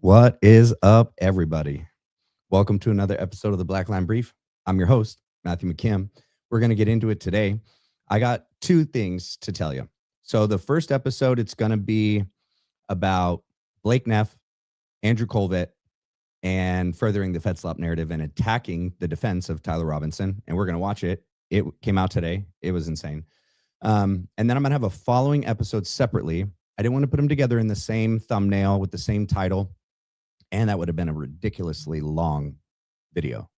What is up, everybody? Welcome to another episode of the Black Line Brief. I'm your host, Matthew McKim. We're going to get into it today. I got two things to tell you. So the first episode, it's going to be about Blake Neff, Andrew Kolvet, and furthering the FedSlop narrative and attacking the defense of Tyler Robinson. And we're going to watch it. It came out today. It was insane. And then I'm going to have a following episode separately. I didn't want to put them together in the same thumbnail with the same title. And that would have been a ridiculously long video.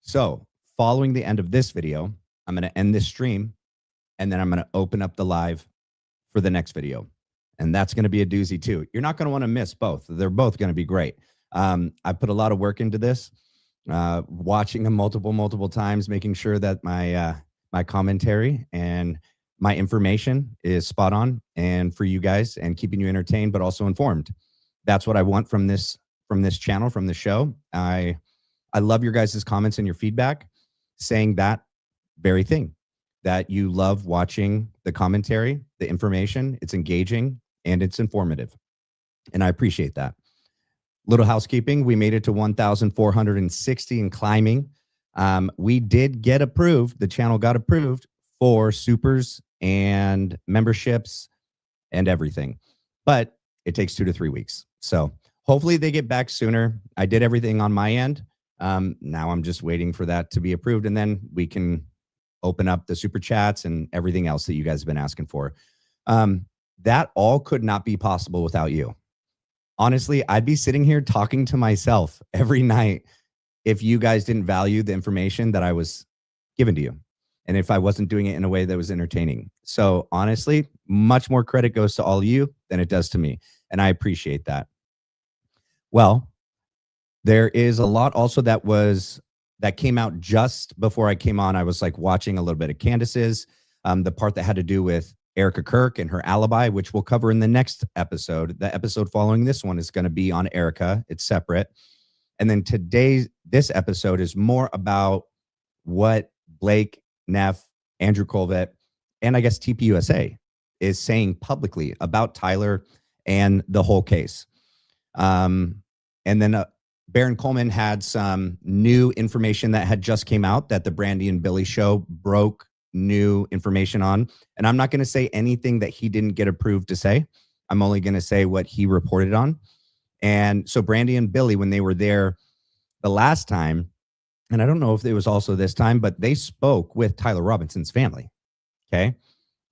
So following the end of this video, I'm going to end this stream, and then I'm going to open up the live for the next video. And that's going to be a doozy too. You're not going to want to miss both. They're both going to be great. I put a lot of work into this, watching them multiple times, making sure that my commentary and my information is spot on and for you guys and keeping you entertained, but also informed. That's what I want from this channel, from the show. I love your guys' comments and your feedback saying that very thing, that you love watching the commentary, the information, it's engaging and it's informative. And I appreciate that. Little housekeeping, we made it to 1,460 and climbing. We did get approved, the channel got approved for supers and memberships and everything, but it takes 2 to 3 weeks. So hopefully they get back sooner. I did everything on my end. Now I'm just waiting for that to be approved, and then we can open up the super chats and everything else that you guys have been asking for. That all could not be possible without you. Honestly, I'd be sitting here talking to myself every night if you guys didn't value the information that I was giving to you, and if I wasn't doing it in a way that was entertaining. So honestly, much more credit goes to all of you than it does to me, and I appreciate that. Well, there is a lot also that came out just before I came on. I was like watching a little bit of Candace's, the part that had to do with Erica Kirk and her alibi, which we'll cover in the next episode. The episode following this one is going to be on Erica. It's separate. And then this episode is more about what Blake, Neff, Andrew Kolvet, and I guess TPUSA is saying publicly about Tyler and the whole case. And then Baron Coleman had some new information that had just came out that the Brandy and Billy show broke new information on. And I'm not going to say anything that he didn't get approved to say. I'm only going to say what he reported on. And so Brandy and Billy, when they were there the last time, and I don't know if it was also this time, but they spoke with Tyler Robinson's family. Okay.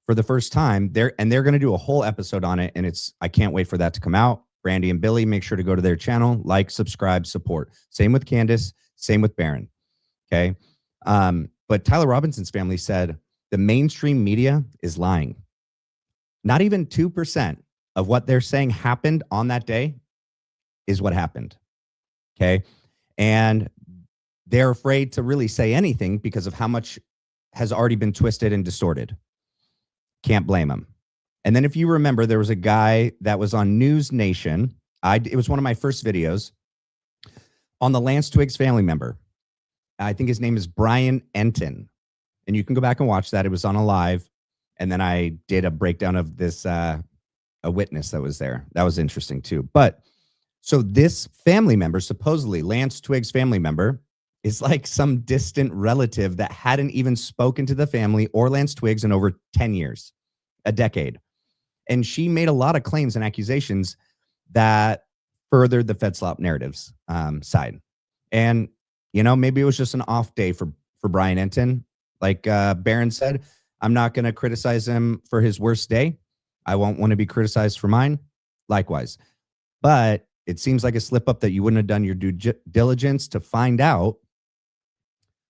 For the first time they're going to do a whole episode on it. And I can't wait for that to come out. Brandy and Billy, make sure to go to their channel, like, subscribe, support. Same with Candace, same with Baron. Okay. But Tyler Robinson's family said the mainstream media is lying. Not even 2% of what they're saying happened on that day is what happened. Okay. And they're afraid to really say anything because of how much has already been twisted and distorted. Can't blame them. And then if you remember, there was a guy that was on News Nation. It was one of my first videos on the Lance Twiggs family member. I think his name is Brian Enton. And you can go back and watch that. It was on a live. And then I did a breakdown of this, a witness that was there. That was interesting too. But so this family member, supposedly Lance Twiggs family member, is like some distant relative that hadn't even spoken to the family or Lance Twiggs in over 10 years, a decade. And she made a lot of claims and accusations that furthered the FedSlop narratives side. And, you know, maybe it was just an off day for Brian Enton. Like Baron said, I'm not going to criticize him for his worst day. I won't want to be criticized for mine. Likewise. But it seems like a slip up that you wouldn't have done your due diligence to find out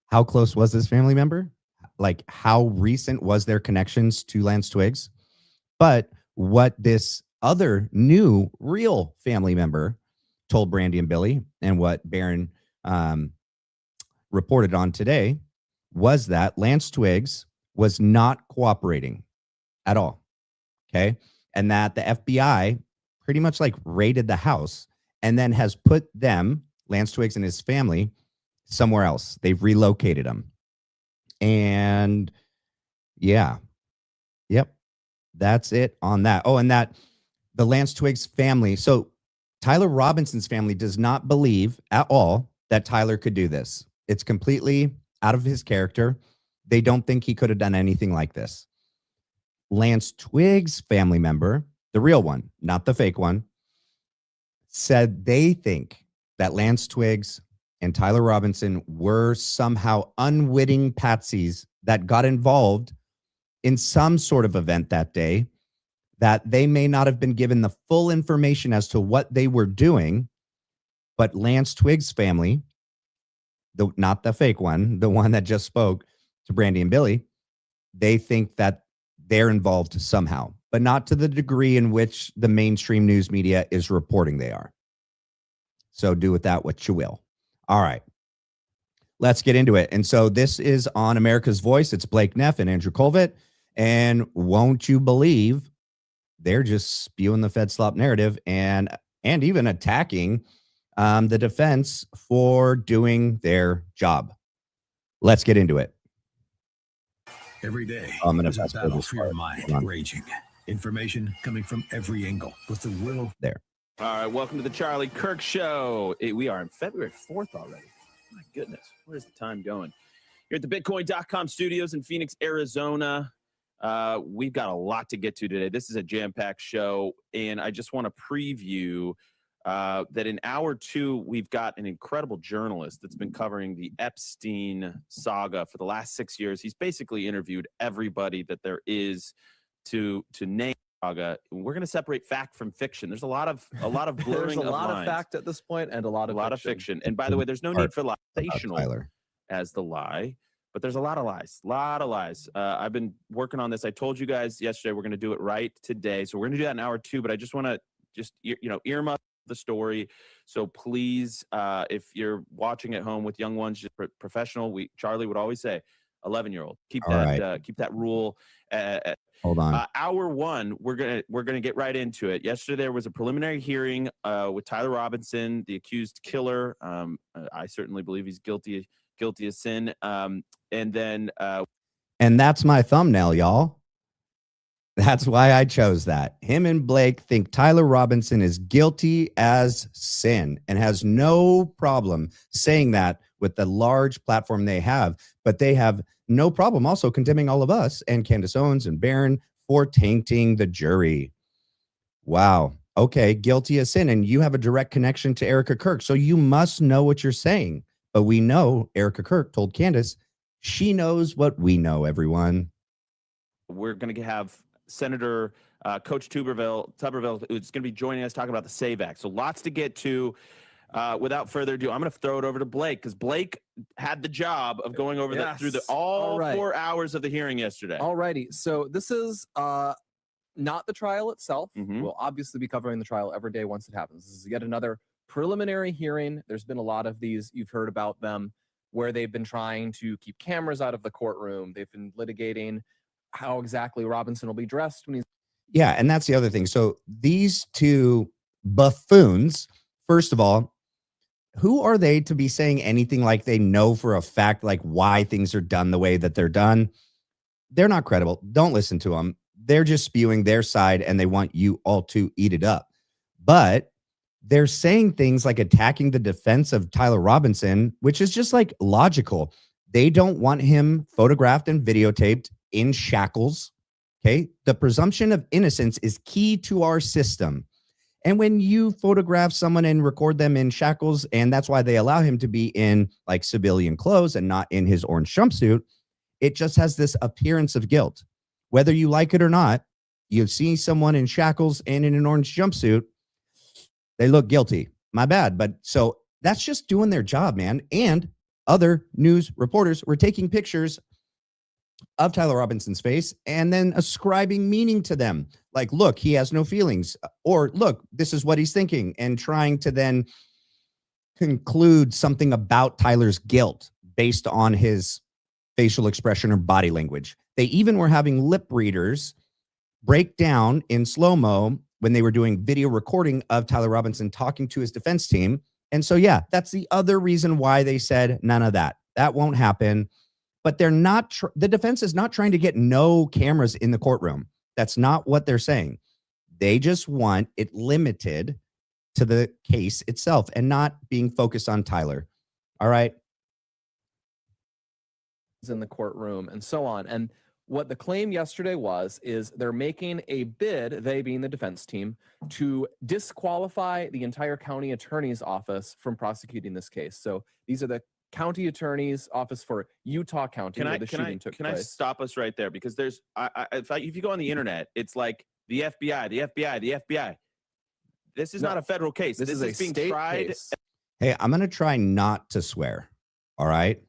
how close was this family member? Like how recent was their connections to Lance Twiggs? But what this other new real family member told Brandy and Billy, and what Baron reported on today, was that Lance Twiggs was not cooperating at all. Okay. And that the FBI pretty much like raided the house and then has put them, Lance Twiggs and his family, somewhere else. They've relocated them. And yeah. Yep. That's it on that. Oh, and that the Lance Twiggs family. So Tyler Robinson's family does not believe at all that Tyler could do this. It's completely out of his character. They don't think he could have done anything like this. Lance Twiggs' family member, the real one, not the fake one, said they think that Lance Twiggs and Tyler Robinson were somehow unwitting patsies that got involved in some sort of event that day, that they may not have been given the full information as to what they were doing. But Lance Twiggs' family, not the fake one, the one that just spoke to Brandy and Billy, they think that they're involved somehow, but not to the degree in which the mainstream news media is reporting they are. So do with that what you will. All right, let's get into it. And so this is on America's Voice. It's Blake Neff and Andrew Kolvet. And won't you believe they're just spewing the Fed slop narrative and even attacking the defense for doing their job. Let's get into it. Every day, I'm going there's to a battle for your mind raging. Information coming from every angle with the will. There. All right, welcome to the Charlie Kirk Show. We are on February 4th already. My goodness, where's the time going? You're at the Bitcoin.com studios in Phoenix, Arizona. We've got a lot to get to today. This is a jam-packed show, and I just want to preview that in hour 2, we've got an incredible journalist that's been covering the Epstein saga for the last 6 years. He's basically interviewed everybody that there is to name saga. We're going to separate fact from fiction. There's a lot of blurring There's a of lot lines. of fact at this point and a lot of fiction. And by the way, there's no need for sensational Tyler as the lie, but there's a lot of lies. I've been working on this. I told you guys yesterday we're going to do it right today. So we're going to do that in hour 2, but I just want to earmuff the story. So please, if you're watching at home with young ones, just professional, Charlie would always say 11-year-old, keep that rule. Hold on. Hour 1, we're gonna get right into it. Yesterday there was a preliminary hearing with Tyler Robinson, the accused killer. I certainly believe he's guilty of sin. And that's my thumbnail, y'all. That's why I chose that. Him and Blake think Tyler Robinson is guilty as sin and has no problem saying that with the large platform they have. But they have no problem also condemning all of us and Candace Owens and Barron for tainting the jury. Wow. Okay, guilty as sin. And you have a direct connection to Erica Kirk, so you must know what you're saying. But we know Erica Kirk told Candace she knows what we know, everyone. We're going to have Senator Coach Tuberville, who's going to be joining us talking about the SAVE Act. So lots to get to. Without further ado, I'm going to throw it over to Blake because Blake had the job of going over through all 4 hours of the hearing yesterday. All righty. So this is not the trial itself. Mm-hmm. We'll obviously be covering the trial every day once it happens. This is yet another preliminary hearing. There's been a lot of these. You've heard about them where they've been trying to keep cameras out of the courtroom. They've been litigating how exactly Robinson will be dressed when he's. Yeah, and that's the other thing. So these two buffoons, first of all, who are they to be saying anything like they know for a fact, like why things are done the way that they're done? They're not credible. Don't listen to them. They're just spewing their side and they want you all to eat it up. But they're saying things like attacking the defense of Tyler Robinson, which is just like logical. They don't want him photographed and videotaped in shackles. Okay. The presumption of innocence is key to our system. And when you photograph someone and record them in shackles, and that's why they allow him to be in like civilian clothes and not in his orange jumpsuit, it just has this appearance of guilt. Whether you like it or not, you see someone in shackles and in an orange jumpsuit, they look guilty. My bad. But so that's just doing their job, man. And other news reporters were taking pictures of Tyler Robinson's face and then ascribing meaning to them. Like, look, he has no feelings, or look, this is what he's thinking, and trying to then conclude something about Tyler's guilt based on his facial expression or body language. They even were having lip readers break down in slow-mo when they were doing video recording of Tyler Robinson talking to his defense team. And so, yeah, that's the other reason why they said none of that. That won't happen. But they're not, the defense is not trying to get no cameras in the courtroom. That's not what they're saying. They just want it limited to the case itself and not being focused on Tyler. All right. In the courtroom and so on. And what the claim yesterday is they're making a bid, they being the defense team, to disqualify the entire county attorney's office from prosecuting this case. So these are the county attorney's office for Utah County where the shooting took place. Can I stop us right there? Because there's, if you go on the internet, it's like the FBI, the FBI, the FBI. This is not a federal case. This is being tried. Case. Hey, I'm going to try not to swear. All right.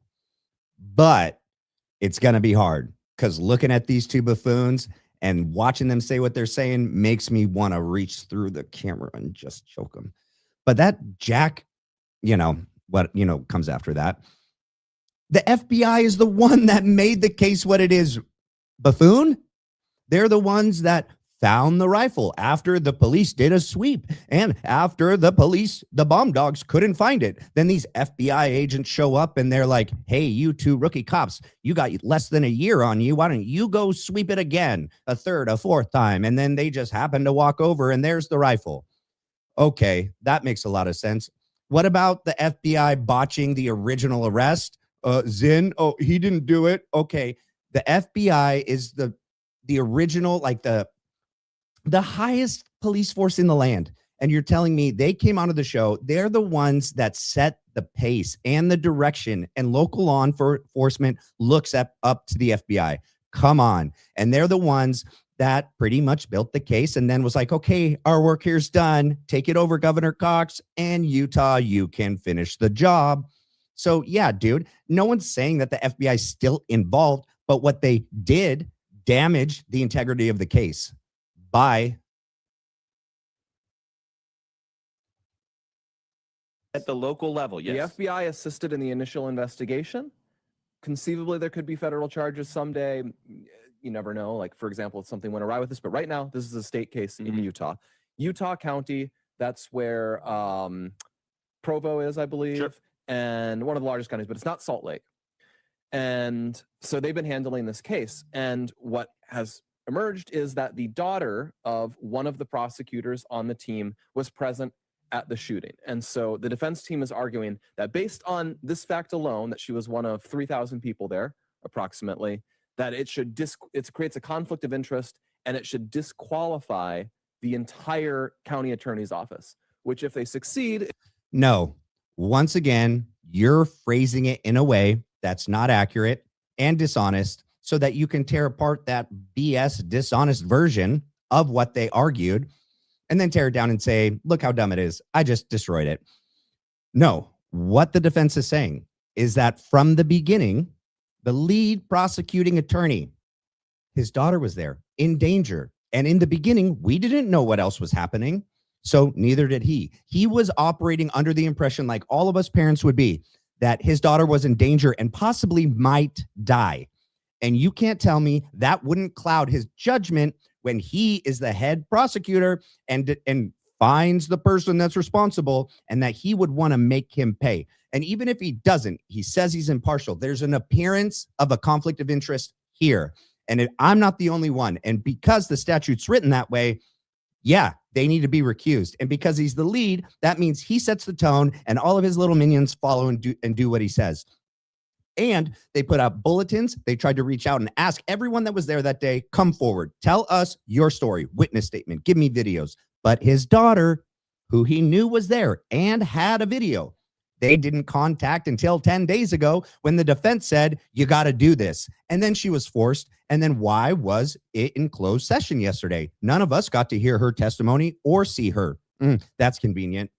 But it's going to be hard because looking at these two buffoons and watching them say what they're saying makes me want to reach through the camera and just choke them. But that Jack, what comes after that. The FBI is the one that made the case what it is. Buffoon. They're the ones that found the rifle after the police did a sweep. And after the bomb dogs couldn't find it. Then these FBI agents show up and they're like, hey, you two rookie cops, you got less than a year on you. Why don't you go sweep it again, a third, a fourth time? And then they just happen to walk over and there's the rifle. Okay, that makes a lot of sense. What about the FBI botching the original arrest? Zinn, oh, he didn't do it. Okay, the FBI is the original, like the highest police force in the land. And you're telling me they came onto the show. They're the ones that set the pace and the direction, and local law enforcement looks up to the FBI. Come on. And they're the ones that pretty much built the case and then was like, okay, our work here's done. Take it over, Governor Cox, and Utah, you can finish the job. So yeah, dude, no one's saying that the FBI is still involved, but what they did damaged the integrity of the case. By at the local level, yes. The FBI assisted in the initial investigation. Conceivably, there could be federal charges someday. You never know. Like, for example, if something went awry with this. But right now, this is a state case in Utah. Utah County, that's where Provo is, I believe, sure. And one of the largest counties, but it's not Salt Lake. And so they've been handling this case. And what has emerged is that the daughter of one of the prosecutors on the team was present at the shooting. And so the defense team is arguing that based on this fact alone, that she was one of 3,000 people there, approximately, that it creates a conflict of interest and it should disqualify the entire county attorney's office, which if they succeed. No, once again, you're phrasing it in a way that's not accurate and dishonest, so that you can tear apart that BS dishonest version of what they argued and then tear it down and say, look how dumb it is. I just destroyed it. No, what the defense is saying is that from the beginning, the lead prosecuting attorney, his daughter was there in danger. And in the beginning, we didn't know what else was happening. So neither did he. He was operating under the impression, like all of us parents would be, that his daughter was in danger and possibly might die. And you can't tell me that wouldn't cloud his judgment when he is the head prosecutor and finds the person that's responsible, and that he would want to make him pay. And even if he doesn't, he says he's impartial. There's an appearance of a conflict of interest here. And I'm not the only one. And because the statute's written that way, yeah, they need to be recused. And because he's the lead, that means he sets the tone and all of his little minions follow and do what he says. And they put out bulletins. They tried to reach out and ask everyone that was there that day, come forward, tell us your story, witness statement, give me videos. But his daughter, who he knew was there and had a video, they didn't contact until 10 days ago when the defense said, you got to do this. And then she was forced. And then why was it in closed session yesterday? None of us got to hear her testimony or see her. That's convenient.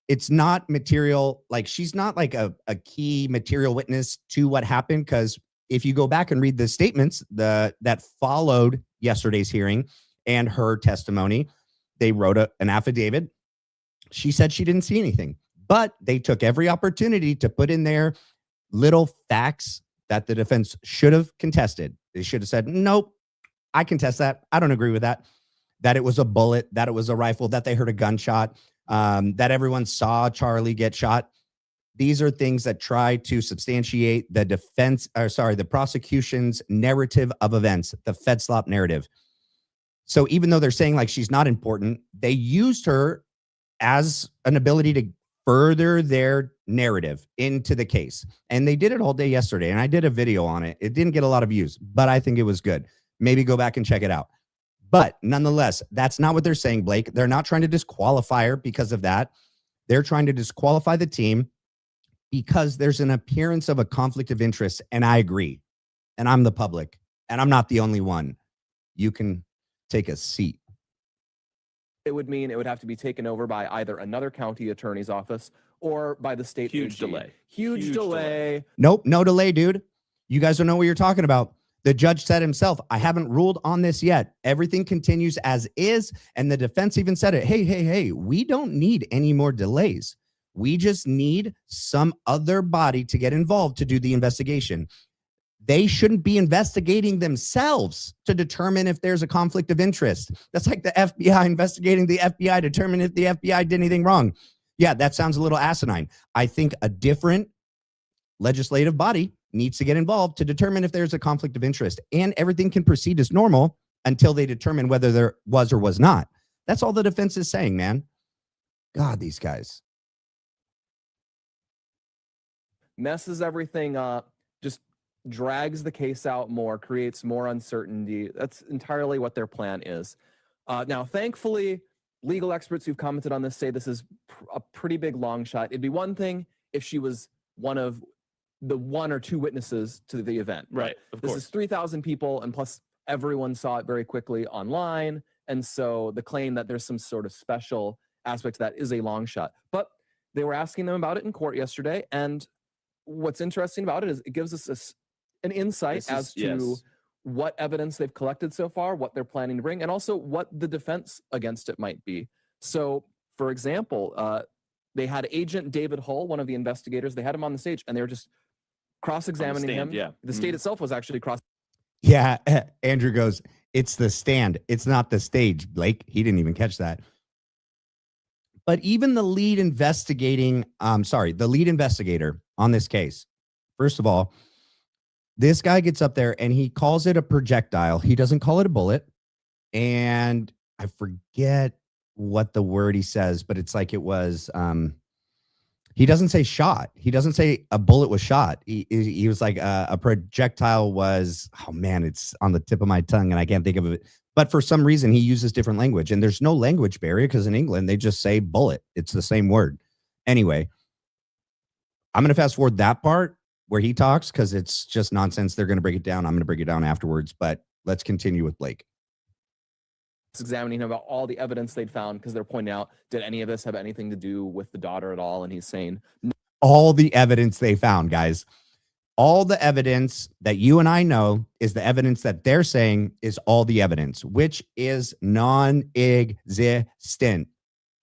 It's not material, like she's not like a key material witness to what happened, because if you go back and read the statements that followed yesterday's hearing and her testimony, they wrote an affidavit. She said she didn't see anything, but they took every opportunity to put in there little facts that the defense should have contested. They should have said, nope, I contest that. I don't agree with that. That it was a bullet, that it was a rifle, that they heard a gunshot. That everyone saw Charlie get shot. These are things that try to substantiate the prosecution's narrative of events, the FedSlop narrative. So even though they're saying like she's not important, they used her as an ability to further their narrative into the case. And they did it all day yesterday. And I did a video on it. It didn't get a lot of views, but I think it was good. Maybe go back and check it out. But nonetheless, that's not what they're saying, Blake. They're not trying to disqualify her because of that. They're trying to disqualify the team because there's an appearance of a conflict of interest. And I agree. And I'm the public. And I'm not the only one. You can take a seat. It would mean it would have to be taken over by either another county attorney's office or by the state. Huge AG. delay. Huge delay. Nope, no delay, dude. You guys don't know what you're talking about. The judge said himself, I haven't ruled on this yet. Everything continues as is. And the defense even said it. Hey, we don't need any more delays. We just need some other body to get involved to do the investigation. They shouldn't be investigating themselves to determine if there's a conflict of interest. That's like the FBI investigating the FBI to determine if the FBI did anything wrong. Yeah, that sounds a little asinine. I think a different legislative body needs to get involved to determine if there's a conflict of interest, and everything can proceed as normal until they determine whether there was or was not. That's all the defense is saying, man. God, these guys. Messes everything up, just drags the case out more, creates more uncertainty. That's entirely what their plan is. Now, thankfully, legal experts who've commented on this say this is a pretty big long shot. It'd be one thing if she was one of the one or two witnesses to the event. Right. Of course. This is 3,000 people, and plus everyone saw it very quickly online. And so the claim that there's some sort of special aspect to that is a long shot. But they were asking them about it in court yesterday. And what's interesting about it is it gives us an insight as to what evidence they've collected so far, what they're planning to bring, and also what the defense against it might be. So, for example, they had Agent David Hull, one of the investigators. They had him on the stage, and they were just cross-examining him. Yeah. The state itself was actually cross. Yeah, Andrew goes, it's the stand. It's not the stage, Blake. He didn't even catch that. But even the lead investigator on this case, first of all, this guy gets up there and he calls it a projectile. He doesn't call it a bullet. And I forget what the word he says, but it's like it was, he doesn't say shot. He doesn't say a bullet was shot. He was like a projectile was, oh man, it's on the tip of my tongue and I can't think of it. But for some reason, he uses different language. And there's no language barrier because in England, they just say bullet. It's the same word. Anyway, I'm going to fast forward that part where he talks because it's just nonsense. They're going to break it down. I'm going to break it down afterwards. But let's continue with Blake. Examining him about all the evidence they'd found because they're pointing out, did any of this have anything to do with the daughter at all? And he's saying, no. All the evidence they found, guys. All the evidence that you and I know is the evidence that they're saying is all the evidence, which is non-existent.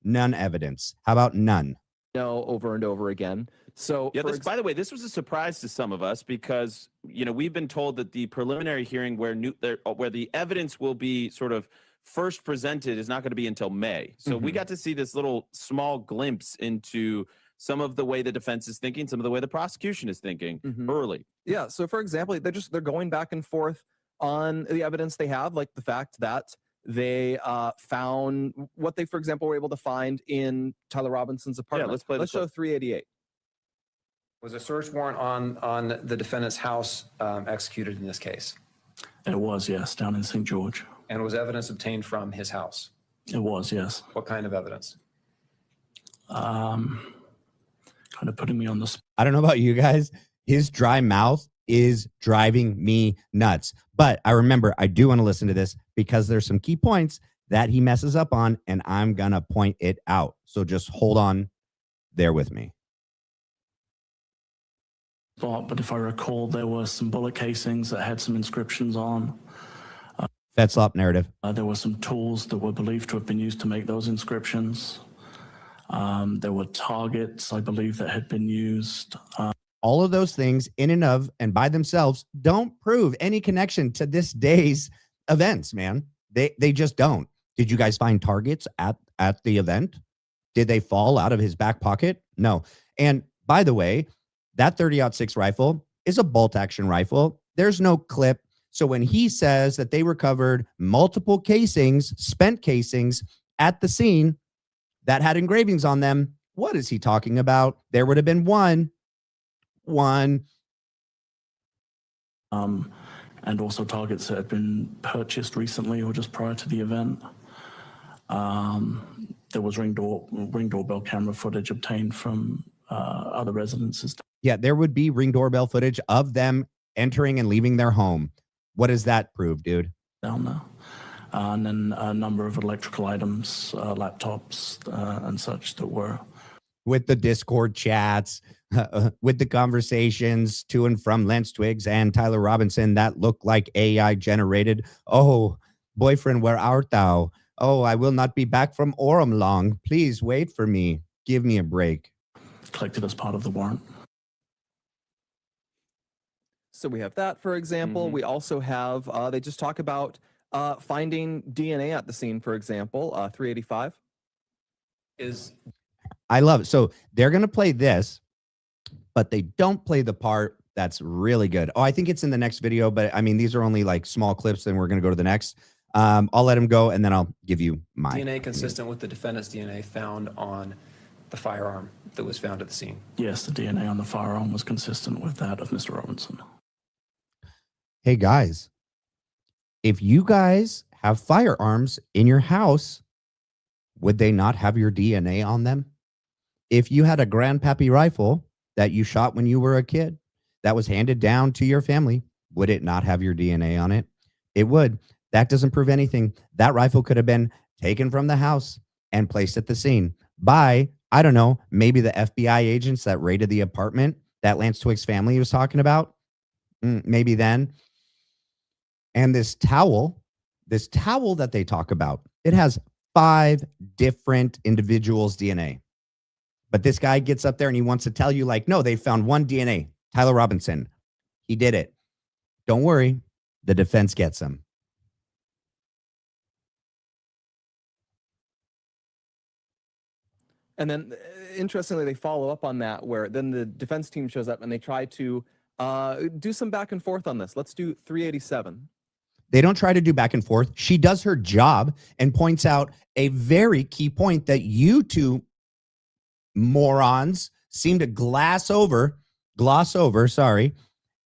None evidence. How about none? No, over and over again. So, yeah, by the way, this was a surprise to some of us because, you know, we've been told that the preliminary hearing where the evidence will be sort of first presented is not going to be until May. So we got to see this little small glimpse into some of the way the defense is thinking, some of the way the prosecution is thinking early. Yeah. So, for example, they're going back and forth on the evidence they have, like the fact that they found what they, for example, were able to find in Tyler Robinson's apartment. Yeah, let's show 388. Was a search warrant on the defendant's house executed in this case? It was, yes, down in St. George. And was evidence obtained from his house? It was, yes. What kind of evidence? Kind of putting me on the spot. I don't know about you guys. His dry mouth is driving me nuts. But I remember I do want to listen to this because there's some key points that he messes up on, and I'm going to point it out. So just hold on there with me. But if I recall, there were some bullet casings that had some inscriptions on. Fetzlop narrative. There were some tools that were believed to have been used to make those inscriptions. There were targets, I believe, that had been used. All of those things in and of and by themselves don't prove any connection to this day's events, man. They just don't. Did you guys find targets at the event? Did they fall out of his back pocket? No. And by the way, that 30-06 rifle is a bolt action rifle. There's no clip. So when he says that they recovered multiple casings, spent casings at the scene, that had engravings on them. What is he talking about? There would have been one. And also targets that had been purchased recently or just prior to the event. There was ring doorbell camera footage obtained from other residences. Yeah, there would be ring doorbell footage of them entering and leaving their home. What does that prove, dude? Down there. And then a number of electrical items, laptops and such that were. With the Discord chats, with the conversations to and from Lance Twiggs and Tyler Robinson that look like AI generated. Oh, boyfriend, where art thou? Oh, I will not be back from Orem long. Please wait for me. Give me a break. Collected as part of the warrant. So we have that, for example. We also have, they just talk about finding DNA at the scene, for example, 385. I love it. So they're going to play this, but they don't play the part that's really good. Oh, I think it's in the next video, but I mean, these are only like small clips, and we're going to go to the next. I'll let him go, and then I'll give you my DNA consistent with the defendant's DNA found on the firearm that was found at the scene. Yes, the DNA on the firearm was consistent with that of Mr. Robinson. Hey, guys, if you guys have firearms in your house, would they not have your DNA on them? If you had a grandpappy rifle that you shot when you were a kid that was handed down to your family, would it not have your DNA on it? It would. That doesn't prove anything. That rifle could have been taken from the house and placed at the scene by, I don't know, maybe the FBI agents that raided the apartment that Lance Twiggs' family was talking about. Maybe then. And this towel that they talk about, it has 5 different individuals' DNA. But this guy gets up there and he wants to tell you, like, no, they found one DNA, Tyler Robinson. He did it. Don't worry. The defense gets him. And then, interestingly, they follow up on that, where then the defense team shows up and they try to do some back and forth on this. Let's do 387. They don't try to do back and forth. She does her job and points out a very key point that you two morons seem to gloss over,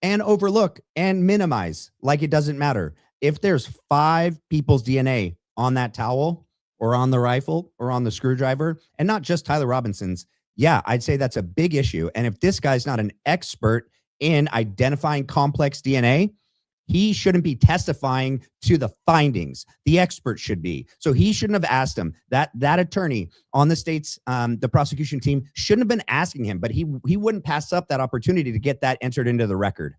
and overlook and minimize like it doesn't matter. If there's 5 people's DNA on that towel or on the rifle or on the screwdriver, and not just Tyler Robinson's, yeah, I'd say that's a big issue. And if this guy's not an expert in identifying complex DNA, he shouldn't be testifying to the findings. The expert should be. So he shouldn't have asked him. That attorney on the state's, the prosecution team shouldn't have been asking him, but he wouldn't pass up that opportunity to get that entered into the record.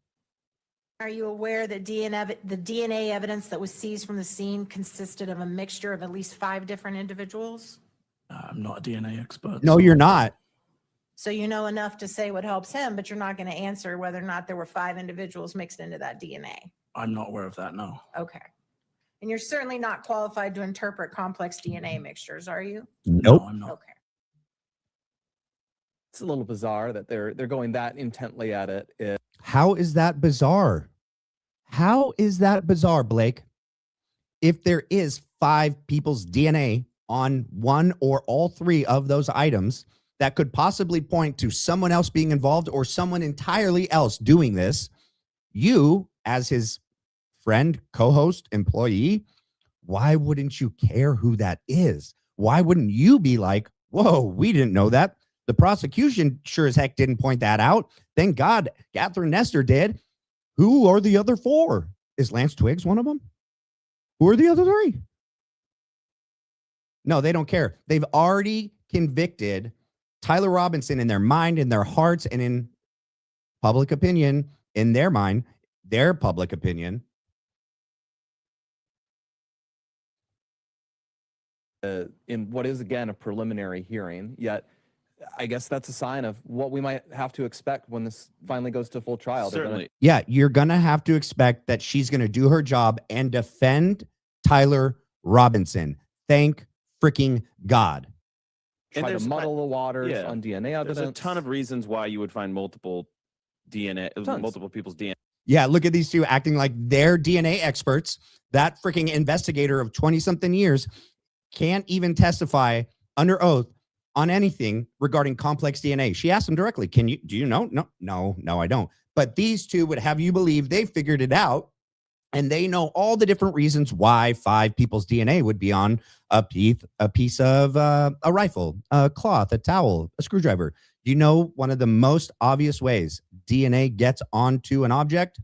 Are you aware that the DNA evidence that was seized from the scene consisted of a mixture of at least 5 different individuals? I'm not a DNA expert. No, you're not. So you know enough to say what helps him, but you're not going to answer whether or not there were 5 individuals mixed into that DNA. I'm not aware of that, no. Okay. And you're certainly not qualified to interpret complex DNA mixtures, are you? Nope. No, I'm not. Okay. It's a little bizarre that they're going that intently at it. How is that bizarre? How is that bizarre, Blake? If there is 5 people's DNA on one or all 3 of those items that could possibly point to someone else being involved or someone entirely else doing this, you, as his friend, co-host, employee, why wouldn't you care who that is? Why wouldn't you be like, whoa, we didn't know that? The prosecution sure as heck didn't point that out. Thank God Catherine Nestor did. Who are the other 4? Is Lance Twiggs one of them? Who are the other 3? No, they don't care. They've already convicted Tyler Robinson in their mind, in their hearts, and in public opinion, in their mind, their public opinion. In what is, again, a preliminary hearing, yet I guess that's a sign of what we might have to expect when this finally goes to full trial. Certainly. Yeah, you're going to have to expect that she's going to do her job and defend Tyler Robinson. Thank freaking God. Try to muddle the waters yeah, on DNA evidence. There's a ton of reasons why you would find multiple people's DNA. Yeah, look at these two acting like they're DNA experts. That freaking investigator of 20-something years can't even testify under oath on anything regarding complex DNA. She asked him directly, do you know? No, I don't. But these two would have you believe they figured it out, and they know all the different reasons why 5 people's DNA would be on a piece of a rifle, a cloth, a towel, a screwdriver. Do you know one of the most obvious ways DNA gets onto an object?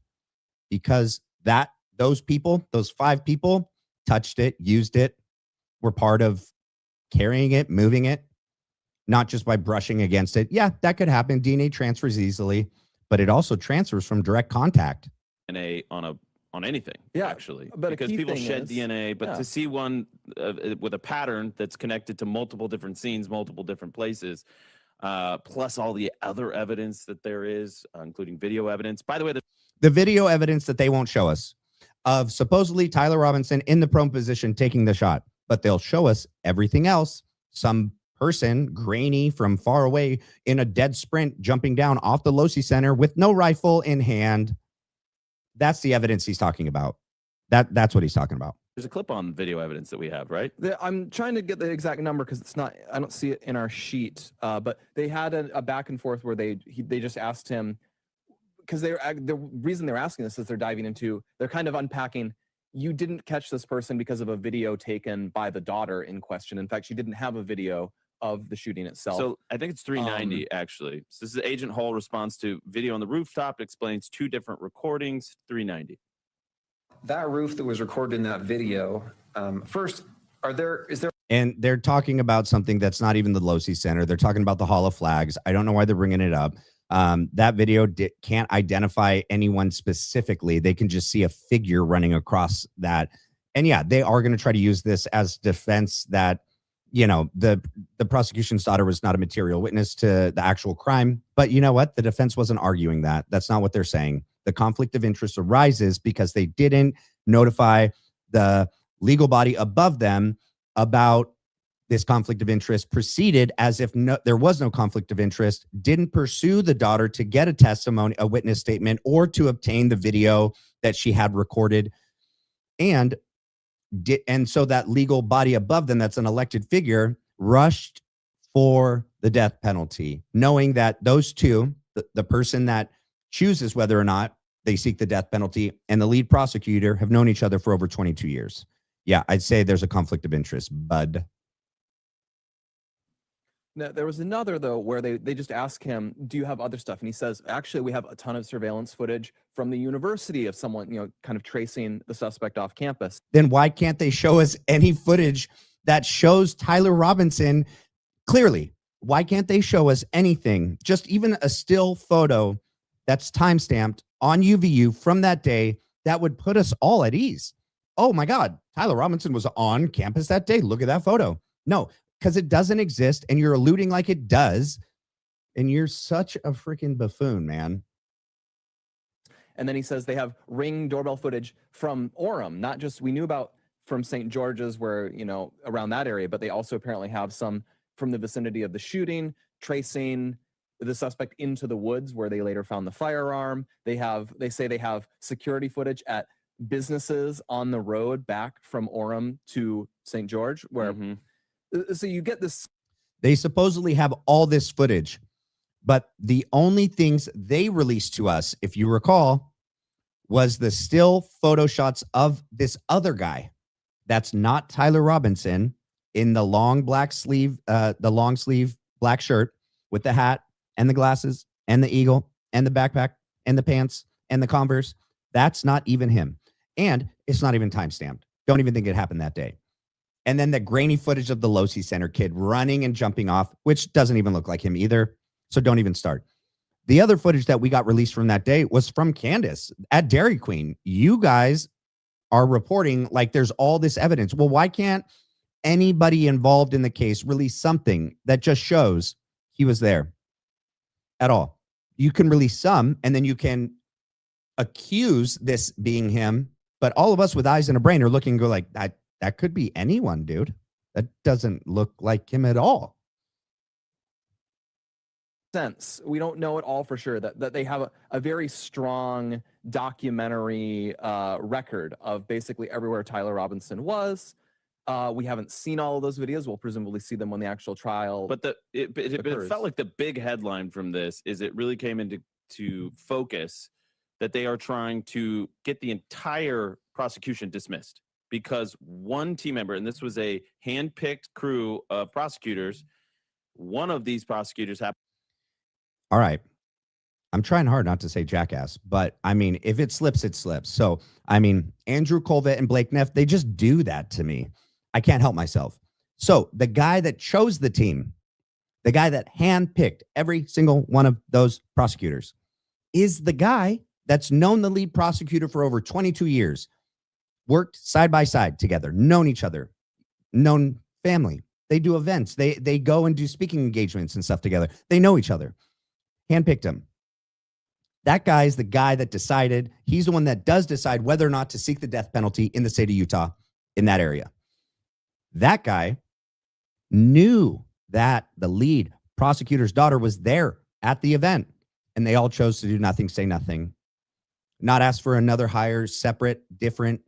Because those 5 people touched it, used it, were part of carrying it, moving it, not just by brushing against it. Yeah, that could happen. DNA transfers easily, but it also transfers from direct contact. DNA on anything, Yeah, actually, but a because key people thing shed is- DNA, but yeah. to see one with a pattern that's connected to multiple different scenes, multiple different places, plus all the other evidence that there is, including video evidence. By the way, The video evidence that they won't show us of supposedly Tyler Robinson in the prone position taking the shot, but they'll show us everything else. Some person grainy from far away in a dead sprint jumping down off the Losi Center with no rifle in hand. That's the evidence he's talking about. That's what he's talking about. there's a clip on video evidence that we have, right? I'm trying to get the exact number because it's not. I don't see it in our sheet. But they had a back and forth where they just asked him, because the reason they're asking this is they're diving into. They're kind of unpacking. You didn't catch this person because of a video taken by the daughter in question. In fact, she didn't have a video of the shooting itself. So I think it's 390 actually. So this is Agent Hall response to video on the rooftop. Explains 2 different recordings. 390. That roof that was recorded in that video, first, is there And they're talking about something that's not even the Losi Center. They're talking about the Hall of Flags. I don't know why they're bringing it up. That video can't identify anyone specifically. They can just see a figure running across that. And yeah, they are going to try to use this as defense that, you know, the prosecution's daughter was not a material witness to the actual crime. But you know what? The defense wasn't arguing that. That's not what they're saying. The conflict of interest arises because they didn't notify the legal body above them about this conflict of interest, proceeded as if there was no conflict of interest, didn't pursue the daughter to get a testimony, a witness statement, or to obtain the video that she had recorded. And so that legal body above them, that's an elected figure, rushed for the death penalty, knowing that those two, the person that chooses whether or not they seek the death penalty and the lead prosecutor, have known each other for over 22 years. Yeah, I'd say there's a conflict of interest, bud. Now, there was another, though, where they just ask him, do you have other stuff? And he says, actually, we have a ton of surveillance footage from the university of someone, you know, kind of tracing the suspect off campus. Then why can't they show us any footage that shows Tyler Robinson clearly? Why can't they show us anything, just even a still photo that's timestamped on UVU from that day that would put us all at ease? Oh my God, Tyler Robinson was on campus that day. Look at that photo. No, because it doesn't exist, and you're alluding like it does, and you're such a freaking buffoon, man. And then he says they have Ring doorbell footage from Orem, not just we knew about from St. George's, where, you know, around that area, but they also apparently have some from the vicinity of the shooting, tracing the suspect into the woods where they later found the firearm. They say they have security footage at businesses on the road back from Orem to St. George, where so you get this. They supposedly have all this footage, but the only things they released to us, if you recall, was the still photo shots of this other guy that's not Tyler Robinson in the long sleeve black shirt with the hat and the glasses and the eagle and the backpack and the pants and the Converse. That's not even him. And it's not even timestamped. Don't even think it happened that day. And then the grainy footage of the Losi Center kid running and jumping off, which doesn't even look like him either. So don't even start. The other footage that we got released from that day was from Candace at Dairy Queen. You guys are reporting like there's all this evidence. Well, why can't anybody involved in the case release something that just shows he was there at all? You can release some, and then you can accuse this being him. But all of us with eyes and a brain are looking and go like, that could be anyone, dude. That doesn't look like him at all. Sense. We don't know it all for sure, that they have a very strong documentary record of basically everywhere Tyler Robinson was. We haven't seen all of those videos. We'll presumably see them when the actual trial. But it occurs. felt like the big headline from this is it really came into focus that they are trying to get the entire prosecution dismissed because one team member, and this was a hand-picked crew of prosecutors, one of these prosecutors happened. All right. I'm trying hard not to say jackass, but I mean, if it slips, it slips. So, I mean, Andrew Kolvet and Blake Neff, they just do that to me. I can't help myself. So the guy that chose the team, the guy that handpicked every single one of those prosecutors is the guy that's known the lead prosecutor for over 22 years, worked side by side together, known each other, known family. They do events. They go and do speaking engagements and stuff together. They know each other. Handpicked him. That guy is the guy that decided, he's the one that does decide whether or not to seek the death penalty in the state of Utah in that area. That guy knew that the lead prosecutor's daughter was there at the event, and they all chose to do nothing, say nothing, not ask for another higher, separate, different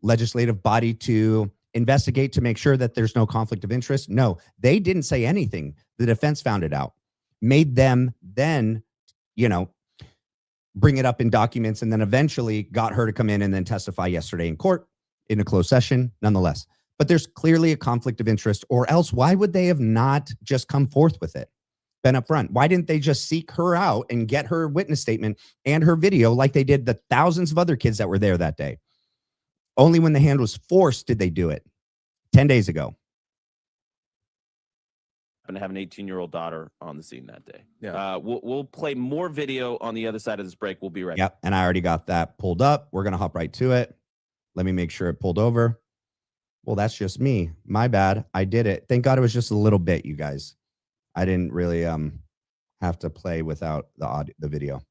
legislative body to investigate to make sure that there's no conflict of interest. No, they didn't say anything. The defense found it out, made them then, bring it up in documents, and then eventually got her to come in and then testify yesterday in court in a closed session, nonetheless. But there's clearly a conflict of interest, or else why would they have not just come forth with it, been upfront? Why didn't they just seek her out and get her witness statement and her video like they did the thousands of other kids that were there that day? Only when the hand was forced did they do it 10 days ago. To have an 18-year-old daughter on the scene that day. Yeah. We'll play more video on the other side of this break. We'll be right back. Yep, and I already got that pulled up. We're going to hop right to it. Let me make sure it pulled over. Well, that's just me. My bad. I did it. Thank God it was just a little bit, you guys. I didn't really have to play without the video.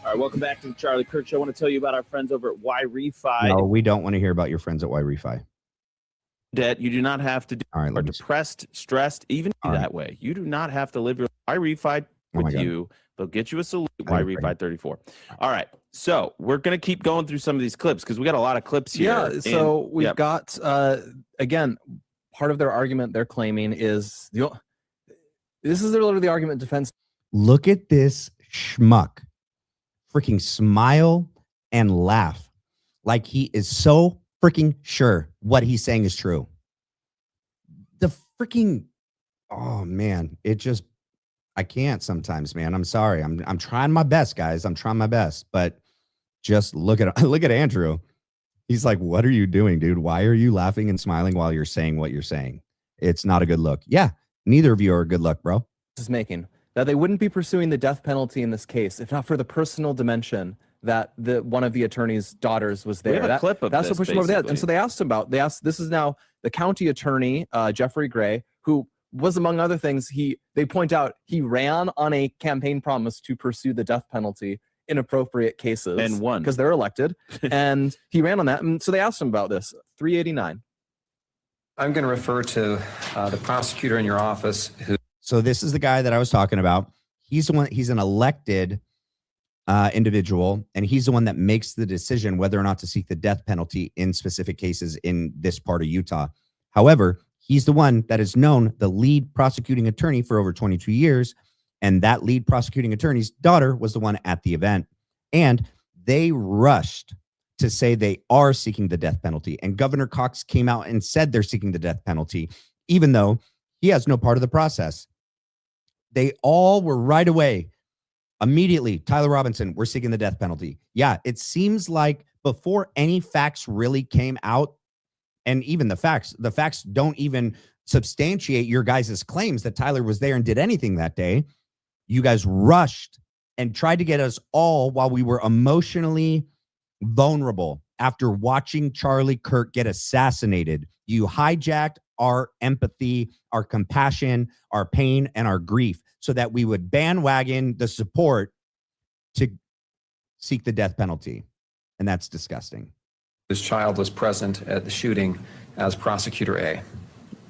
All right, welcome back to the Charlie Kirk Show. I want to tell you about our friends over at Y-Refi. No, we don't want to hear about your friends at Y-Refi. Debt, you do not have to do. All right, Are depressed, stressed, even that way. You do not have to live your Y-Refi with you. They'll get you a solution. Y-Refi 34. All right, so we're going to keep going through some of these clips because we got a lot of clips here. Yeah, so we've got, again, part of their argument they're claiming is, this is literally the argument defense. Look at this schmuck. Freaking smile and laugh like he is so freaking sure what he's saying is true. The freaking, oh man, it just, I can't sometimes, man. I'm sorry. I'm trying my best, guys. I'm trying my best, but just look at Andrew. He's like, what are you doing, dude? Why are you laughing and smiling while you're saying what you're saying? It's not a good look. Yeah, neither of you are a good look, bro. Is making that they wouldn't be pursuing the death penalty in this case if not for the personal dimension that one of the attorney's daughters was there. We have a clip of that's this, what pushed him over the head. basically. And so they asked him about. This is now the county attorney, Jeffrey Gray, who was, among other things, they point out he ran on a campaign promise to pursue the death penalty in appropriate cases And won. because they're elected, and he ran on that. And so they asked him about this. 389. I'm going to refer to the prosecutor in your office who. So this is the guy that I was talking about. He's the one. He's an elected individual, and he's the one that makes the decision whether or not to seek the death penalty in specific cases in this part of Utah. However, he's the one that is known the lead prosecuting attorney for over 22 years, and that lead prosecuting attorney's daughter was the one at the event. And they rushed to say they are seeking the death penalty, and Governor Cox came out and said they're seeking the death penalty, even though he has no part of the process. They all were right away. Immediately, Tyler Robinson, we're seeking the death penalty. Yeah, it seems like before any facts really came out, and even the facts don't even substantiate your guys' claims that Tyler was there and did anything that day. You guys rushed and tried to get us all while we were emotionally vulnerable after watching Charlie Kirk get assassinated. You hijacked our empathy, our compassion, our pain, and our grief so that we would bandwagon the support to seek the death penalty. And that's disgusting. His child was present at the shooting as Prosecutor A.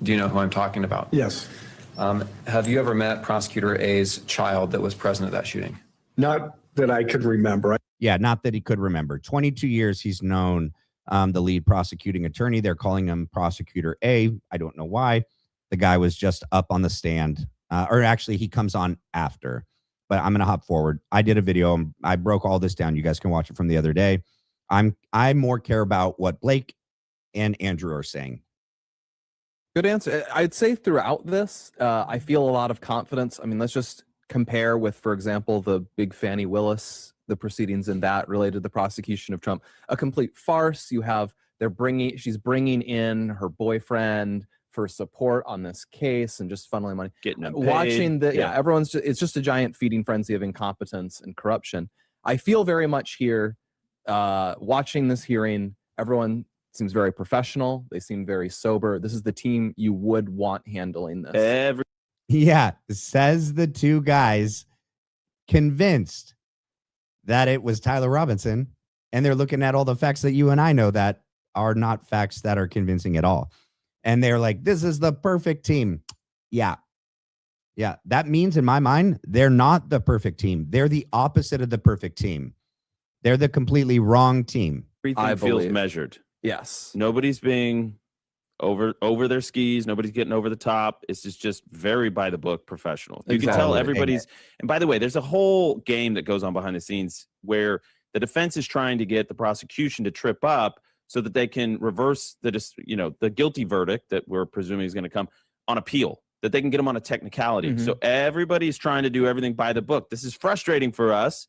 Do you know who I'm talking about? Yes. Have you ever met Prosecutor A's child that was present at that shooting? Not that I could remember. Yeah, not that he could remember. 22 years he's known the lead prosecuting attorney. They're calling him Prosecutor A. I don't know why. The guy was just up on the stand, or actually he comes on after. But I'm going to hop forward. I did a video. I broke all this down. You guys can watch it from the other day. I more care about what Blake and Andrew are saying. Good answer. I'd say throughout this, I feel a lot of confidence. I mean, let's just compare with, for example, the big Fannie Willis, the proceedings in that related to the prosecution of Trump. A complete farce. You have she's bringing in her boyfriend for support on this case and just funneling money. Getting them paid. Watching everyone's it's just a giant feeding frenzy of incompetence and corruption. I feel very much here, watching this hearing, everyone seems very professional. They seem very sober. This is the team you would want handling this. Yeah, says the two guys convinced that it was Tyler Robinson, and they're looking at all the facts that you and I know that are not facts that are convincing at all. And they're like, this is the perfect team. Yeah. Yeah. That means in my mind, they're not the perfect team. They're the opposite of the perfect team. They're the completely wrong team. Everything feels measured. Yes. Nobody's being over their skis. Nobody's getting over the top. It's just very by the book professional. You can tell everybody's. And by the way, there's a whole game that goes on behind the scenes where the defense is trying to get the prosecution to trip up so that they can reverse the guilty verdict that we're presuming is going to come on appeal, that they can get them on a technicality. Mm-hmm. So everybody's trying to do everything by the book. This is frustrating for us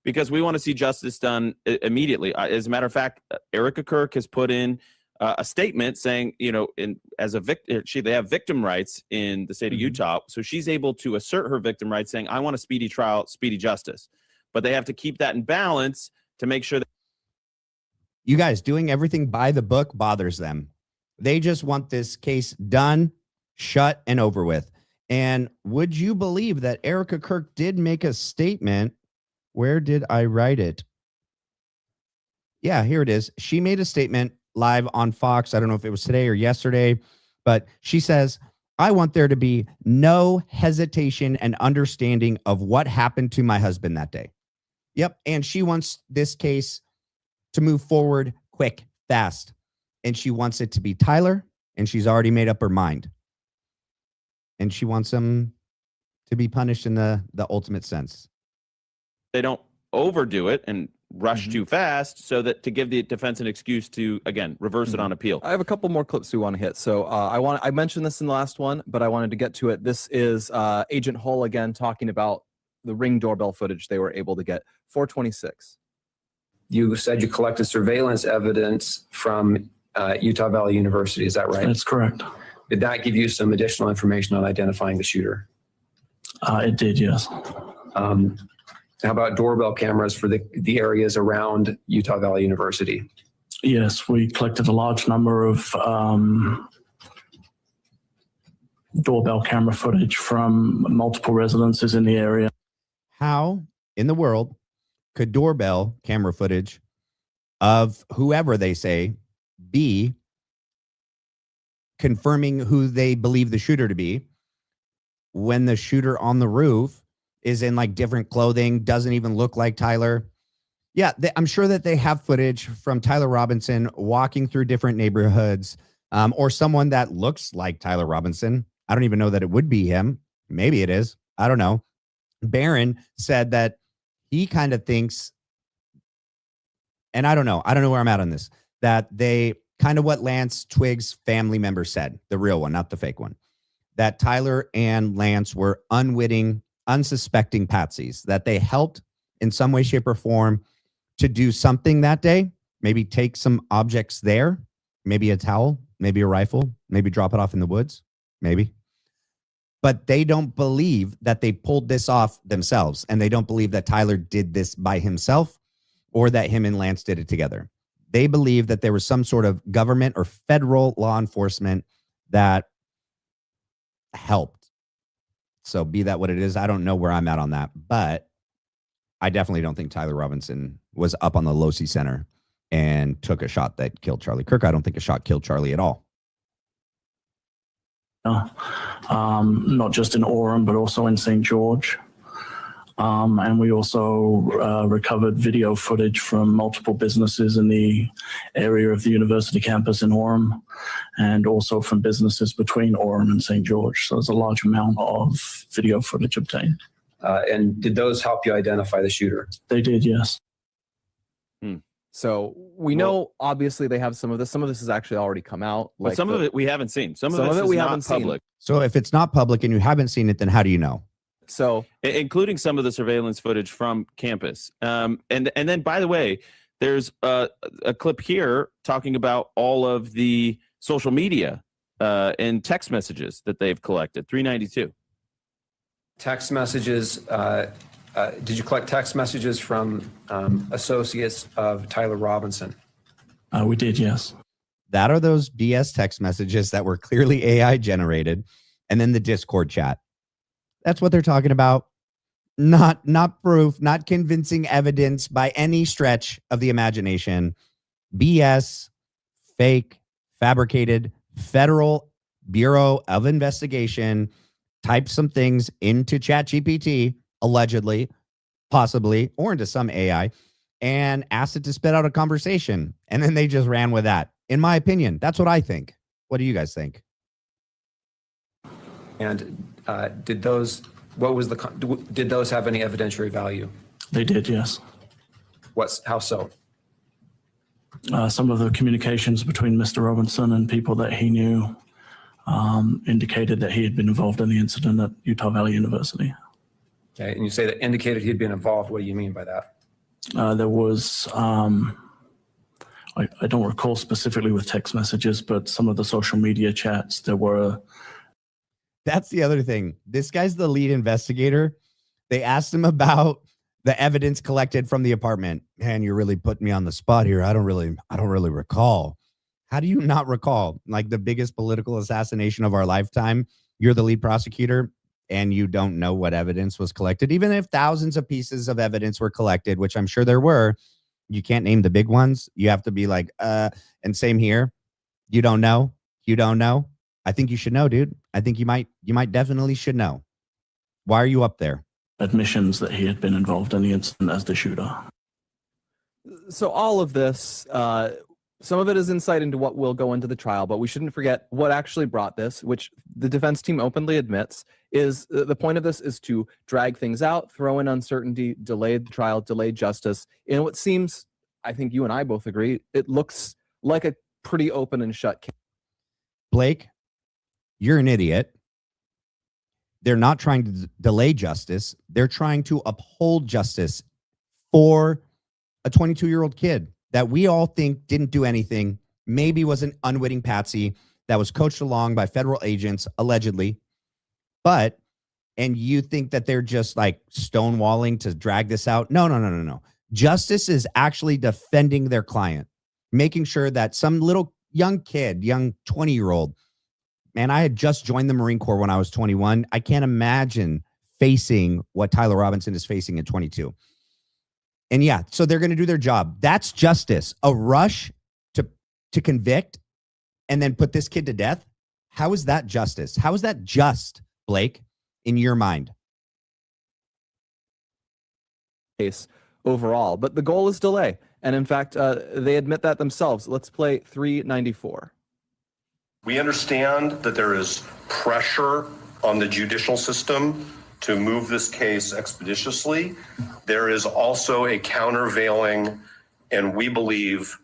because we want to see justice done immediately. As a matter of fact, Erica Kirk has put in a statement saying, they have victim rights in the state of Utah. So she's able to assert her victim rights saying, I want a speedy trial, speedy justice. But they have to keep that in balance to make sure that you guys doing everything by the book bothers them. They just want this case done, shut, and over with. And would you believe that Erica Kirk did make a statement? Where did I write it? Yeah, here it is. She made a statement live on Fox. I don't know if it was today or yesterday, but she says, I want there to be no hesitation and understanding of what happened to my husband that day. Yep. And she wants this case to move forward quick, fast. And she wants it to be Tyler, and she's already made up her mind. And she wants him to be punished in the ultimate sense. they don't overdo it and rush too fast, so that to give the defense an excuse to, again, reverse it on appeal. I have a couple more clips we want to hit. So I mentioned this in the last one, but I wanted to get to it. This is Agent Hull again talking about the Ring doorbell footage they were able to get. 426. You said you collected surveillance evidence from Utah Valley University. Is that right? That's correct. Did that give you some additional information on identifying the shooter? It did, yes. How about doorbell cameras for the areas around Utah Valley University? Yes, we collected a large number of doorbell camera footage from multiple residences in the area. How in the world could doorbell camera footage of whoever they say be confirming who they believe the shooter to be when the shooter on the roof is in like different clothing, doesn't even look like Tyler? Yeah, I'm sure that they have footage from Tyler Robinson walking through different neighborhoods, or someone that looks like Tyler Robinson. I don't even know that it would be him. Maybe it is. I don't know. Barron said that he kind of thinks, and I don't know where I'm at on this, that they kind of what Lance Twig's family member said, the real one, not the fake one, that Tyler and Lance were unwitting, unsuspecting patsies, that they helped in some way, shape, or form to do something that day, maybe take some objects there, maybe a towel, maybe a rifle, maybe drop it off in the woods, maybe. But they don't believe that they pulled this off themselves, and they don't believe that Tyler did this by himself or that him and Lance did it together. They believe that there was some sort of government or federal law enforcement that helped. So be that what it is, I don't know where I'm at on that, but I definitely don't think Tyler Robinson was up on the Losi Center and took a shot that killed Charlie Kirk. I don't think a shot killed Charlie at all. Not just in Orem, but also in St. George. And we also recovered video footage from multiple businesses in the area of the university campus in Orem, and also from businesses between Orem and St. George. So there's a large amount of video footage obtained. And did those help you identify the shooter? They did, yes. So we know, obviously, they have some of this. Some of this has actually already come out. But some of it we haven't seen. Some of it we is haven't not seen. public. So if it's not public and you haven't seen it, then how do you know? So Including some of the surveillance footage from campus. And then, by the way, there's a clip here talking about all of the social media and text messages that they've collected. 392. Text messages. Did you collect text messages from associates of Tyler Robinson? We did, yes. That are those BS text messages that were clearly AI generated, and then the Discord chat. That's what they're talking about. Not proof, not convincing evidence by any stretch of the imagination. BS, fake, fabricated. Federal Bureau of Investigation typed some things into ChatGPT, allegedly, possibly, or into some AI, and asked it to spit out a conversation. And then they just ran with that. In my opinion, that's what I think. What do you guys think? And did those have any evidentiary value? They did, yes. How so? Some of the communications between Mr. Robinson and people that he knew indicated that he had been involved in the incident at Utah Valley University. Okay, and you say that indicated he'd been involved. What do you mean by that? There was, I don't recall specifically with text messages, but some of the social media chats, there were. That's the other thing. This guy's the lead investigator. They asked him about the evidence collected from the apartment. Man, you're really putting me on the spot here. I don't really recall. How do you not recall? Like the biggest political assassination of our lifetime. You're the lead prosecutor and you don't know what evidence was collected. Even if thousands of pieces of evidence were collected, which I'm sure there were, you can't name the big ones. You have to be like, and same here. You don't know. You don't know. I think you should know, dude. I think you might definitely should know. Why are you up there? Admissions that he had been involved in the incident as the shooter. So all of this, some of it is insight into what will go into the trial, but we shouldn't forget what actually brought this, which the defense team openly admits is the point of this is to drag things out, throw in uncertainty, delay the trial, delay justice. In what seems, I think you and I both agree, it looks like a pretty open and shut case. Blake, you're an idiot. They're not trying to delay justice. They're trying to uphold justice for a 22-year-old kid that we all think didn't do anything, maybe was an unwitting patsy that was coached along by federal agents, allegedly. And you think that they're just like stonewalling to drag this out? No. Justice is actually defending their client, making sure that some little young kid, young 20-year-old, man, I had just joined the Marine Corps when I was 21. I can't imagine facing what Tyler Robinson is facing at 22. And yeah, so they're going to do their job. That's justice. A rush to convict and then put this kid to death. How is that justice? How is that just, Blake, in your mind? Case overall, but the goal is delay. And in fact, they admit that themselves. Let's play 394. We understand that there is pressure on the judicial system to move this case expeditiously. There is also a countervailing, and we believe,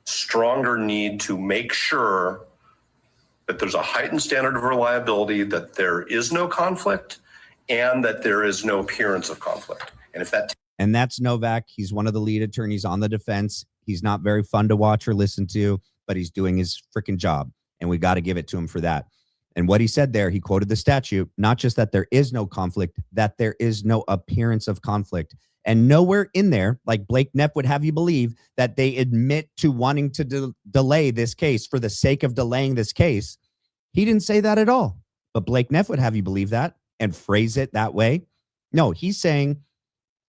stronger need to make sure that there's a heightened standard of reliability, that there is no conflict, and that there is no appearance of conflict. And that's Novak. He's one of the lead attorneys on the defense. He's not very fun to watch or listen to, but he's doing his freaking job, and we got to give it to him for that. And what he said there, he quoted the statute, not just that there is no conflict, that there is no appearance of conflict. And nowhere in there, like Blake Neff would have you believe, that they admit to wanting to delay this case for the sake of delaying this case. He didn't say that at all. But Blake Neff would have you believe that and phrase it that way. No, he's saying,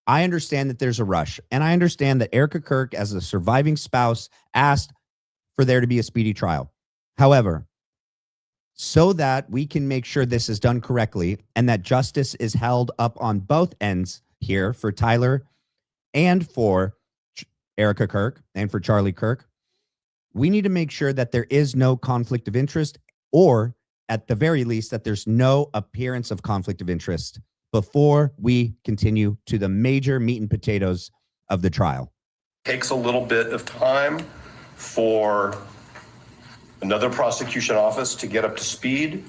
I understand that there's a rush. And I understand that Erica Kirk, as a surviving spouse, asked for there to be a speedy trial. However, so that we can make sure this is done correctly and that justice is held up on both ends here for Tyler and for Erica Kirk and for Charlie Kirk. We need to make sure that there is no conflict of interest, or at the very least, that there's no appearance of conflict of interest before we continue to the major meat and potatoes of the trial. Takes a little bit of time for another prosecution office to get up to speed.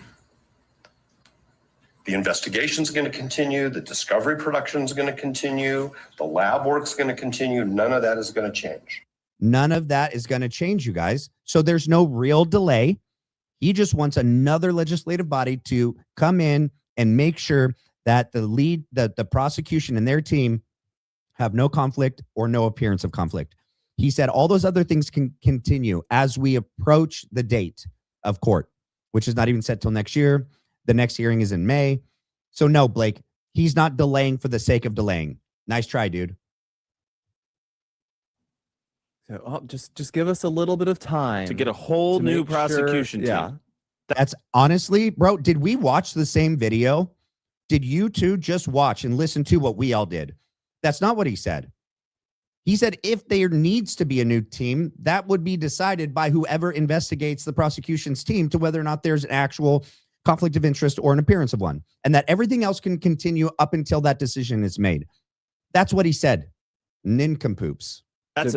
The investigation's going to continue. The discovery production is going to continue. The lab work's going to continue. None of that is going to change. None of that is going to change, you guys. So there's no real delay. He just wants another legislative body to come in and make sure that the prosecution and their team have no conflict or no appearance of conflict. He said all those other things can continue as we approach the date of court, which is not even set till next year. The next hearing is in May. So no, Blake, he's not delaying for the sake of delaying. Nice try, dude. So, just give us a little bit of time to get a whole to new make sure- prosecution team. Yeah. That's honestly, bro, did we watch the same video? Did you two just watch and listen to what we all did? That's not what he said. He said if there needs to be a new team, that would be decided by whoever investigates the prosecution's team to whether or not there's an actual conflict of interest or an appearance of one, and that everything else can continue up until that decision is made. That's what he said. Nincompoops. That's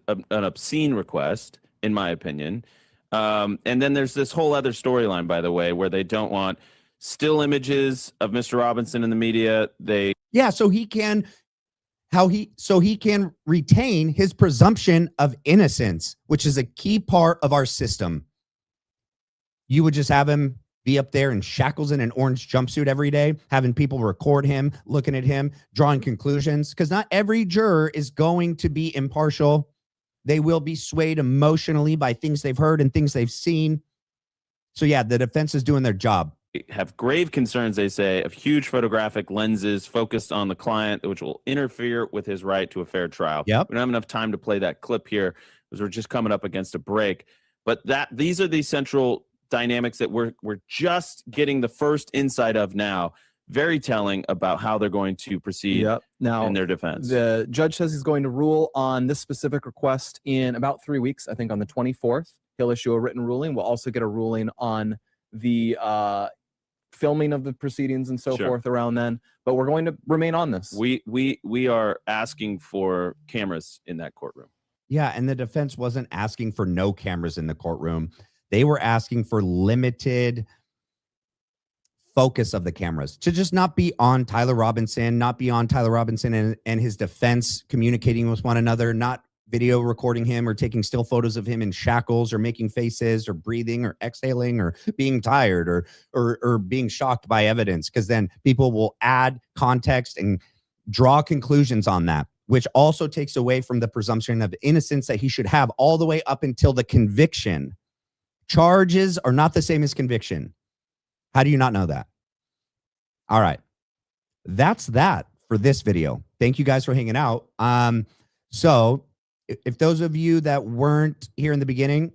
an obscene request, in my opinion. And then there's this whole other storyline, by the way, where they don't want still images of Mr. Robinson in the media. So he can retain his presumption of innocence, which is a key part of our system. You would just have him be up there in shackles in an orange jumpsuit every day, having people record him, looking at him, drawing conclusions, because not every juror is going to be impartial. They will be swayed emotionally by things they've heard and things they've seen. So yeah, the defense is doing their job. Have grave concerns, they say, of huge photographic lenses focused on the client, which will interfere with his right to a fair trial. Yep. We don't have enough time to play that clip here because we're just coming up against a break. But these are the central dynamics that we're just getting the first insight of now. Very telling about how they're going to proceed now in their defense. The judge says he's going to rule on this specific request in about 3 weeks. I think on the 24th, he'll issue a written ruling. We'll also get a ruling on the filming of the proceedings and so forth around then. But we're going to remain on this. We are asking for cameras in that courtroom. Yeah, and the defense wasn't asking for no cameras in the courtroom. They were asking for limited focus of the cameras to just not be on Tyler Robinson, and his defense communicating with one another, not video recording him or taking still photos of him in shackles or making faces or breathing or exhaling or being tired or being shocked by evidence, because then people will add context and draw conclusions on that, which also takes away from the presumption of innocence that he should have all the way up until the conviction. Charges are not the same as conviction. How do you not know that? All right. That's that for this video. Thank you guys for hanging out. So if those of you that weren't here in the beginning,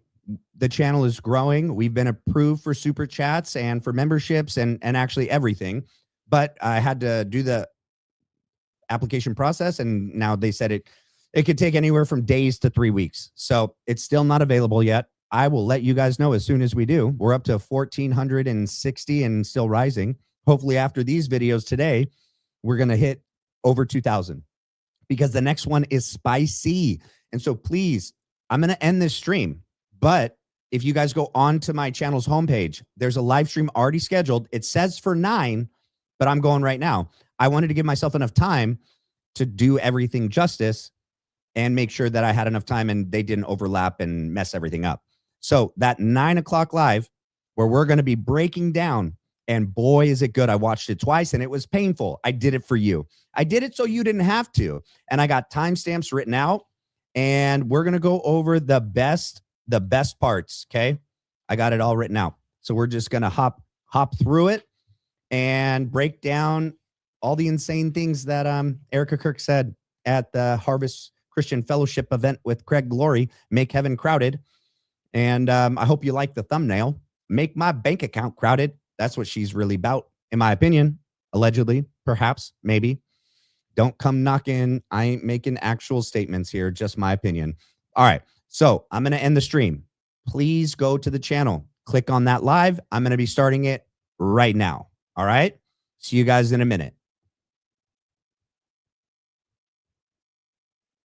the channel is growing. We've been approved for super chats and for memberships and actually everything. But I had to do the application process, and now they said it could take anywhere from days to 3 weeks. So it's still not available yet. I will let you guys know as soon as we do. We're up to 1,460 and still rising. Hopefully after these videos today, we're going to hit over 2,000 because the next one is spicy. And so please, I'm going to end this stream. But if you guys go on to my channel's homepage, there's a live stream already scheduled. It says for 9, but I'm going right now. I wanted to give myself enough time to do everything justice and make sure that I had enough time and they didn't overlap and mess everything up. So that 9 o'clock live where we're going to be breaking down, and boy, is it good. I watched it twice and it was painful. I did it for you. I did it so you didn't have to. And I got timestamps written out, and we're going to go over the best parts. Okay. I got it all written out. So we're just going to hop through it and break down all the insane things that Erica Kirk said at the Harvest Christian Fellowship event with Craig Glory, Make Heaven Crowded. And I hope you like the thumbnail. make my bank account crowded. That's what she's really about, in my opinion. Allegedly, perhaps, maybe. Don't come knocking. I ain't making actual statements here, just my opinion. All right. So I'm going to end the stream. Please go to the channel. Click on that live. I'm going to be starting it right now. All right. See you guys in a minute.